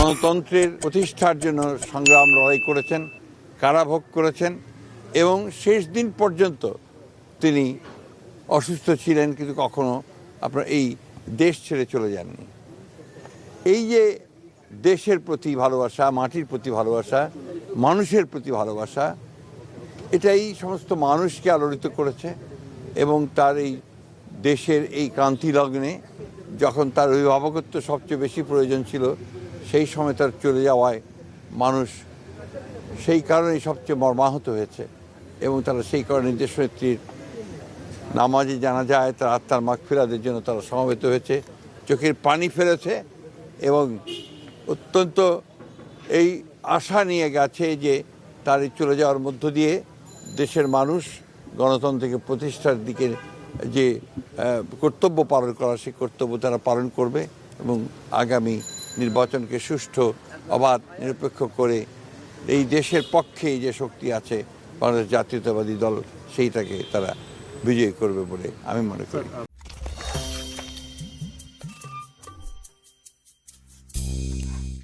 গণতন্ত্রের প্রতিষ্ঠার জন্য সংগ্রাম লড়াই করেছেন, কারাভোগ করেছেন এবং শেষ দিন পর্যন্ত তিনি অসুস্থ ছিলেন, কিন্তু কখনো আপনার এই দেশ ছেড়ে চলে যাননি। এই যে দেশের প্রতি ভালোবাসা, মাটির প্রতি ভালোবাসা, মানুষের প্রতি ভালোবাসা, এটাই সমস্ত মানুষকে আলোড়িত করেছে এবং তার এই দেশের এই ক্রান্তি লগ্নে যখন তার অভিভাবকত্ব সবচেয়ে বেশি প্রয়োজন ছিল, সেই সময় তার চলে যাওয়ায় মানুষ সেই কারণেই সবচেয়ে মর্মাহত হয়েছে এবং তারা সেই কারণে দেশনেত্রীর নামাজে জানা যায় তার আত্মার মাগফিরাতের জন্য তারা সমবেত হয়েছে, চোখের পানি ফেলেছে এবং অত্যন্ত এই আশা নিয়ে গেছে যে তার এই চলে যাওয়ার মধ্য দিয়ে দেশের মানুষ গণতন্ত্রকে প্রতিষ্ঠার দিকে যে কর্তব্য পালন করা, সেই কর্তব্য তারা পালন করবে এবং আগামী নির্বাচনকে সুষ্ঠু, অবাধ, নিরপেক্ষ করে এই দেশের পক্ষে যে শক্তি আছে বাংলাদেশ জাতীয়তাবাদী দল, সেইটাকে তারা বিজয়ী করবে বলে আমি মনে করি।